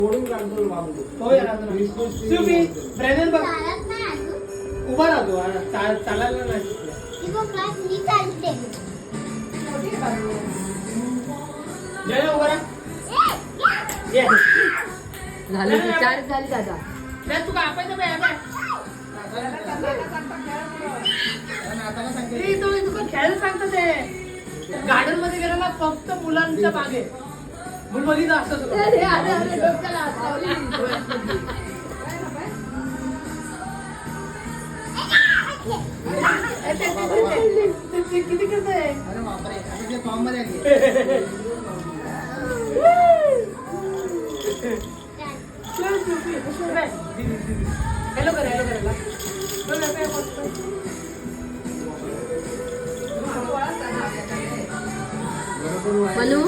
हो यार तुम्ही ब्रदर बघ उभा राहतो चालायला नाही जय उभा राहा झालं की चार झाली दादा नाही तू कापायचं बाय तुला खेळायला सांगतो ते गार्डन मध्ये गेलेला फक्त मुलांच्या मागे म्हणून बघितलं असतं किती करत आहे हॅलो कर हॅलो मनू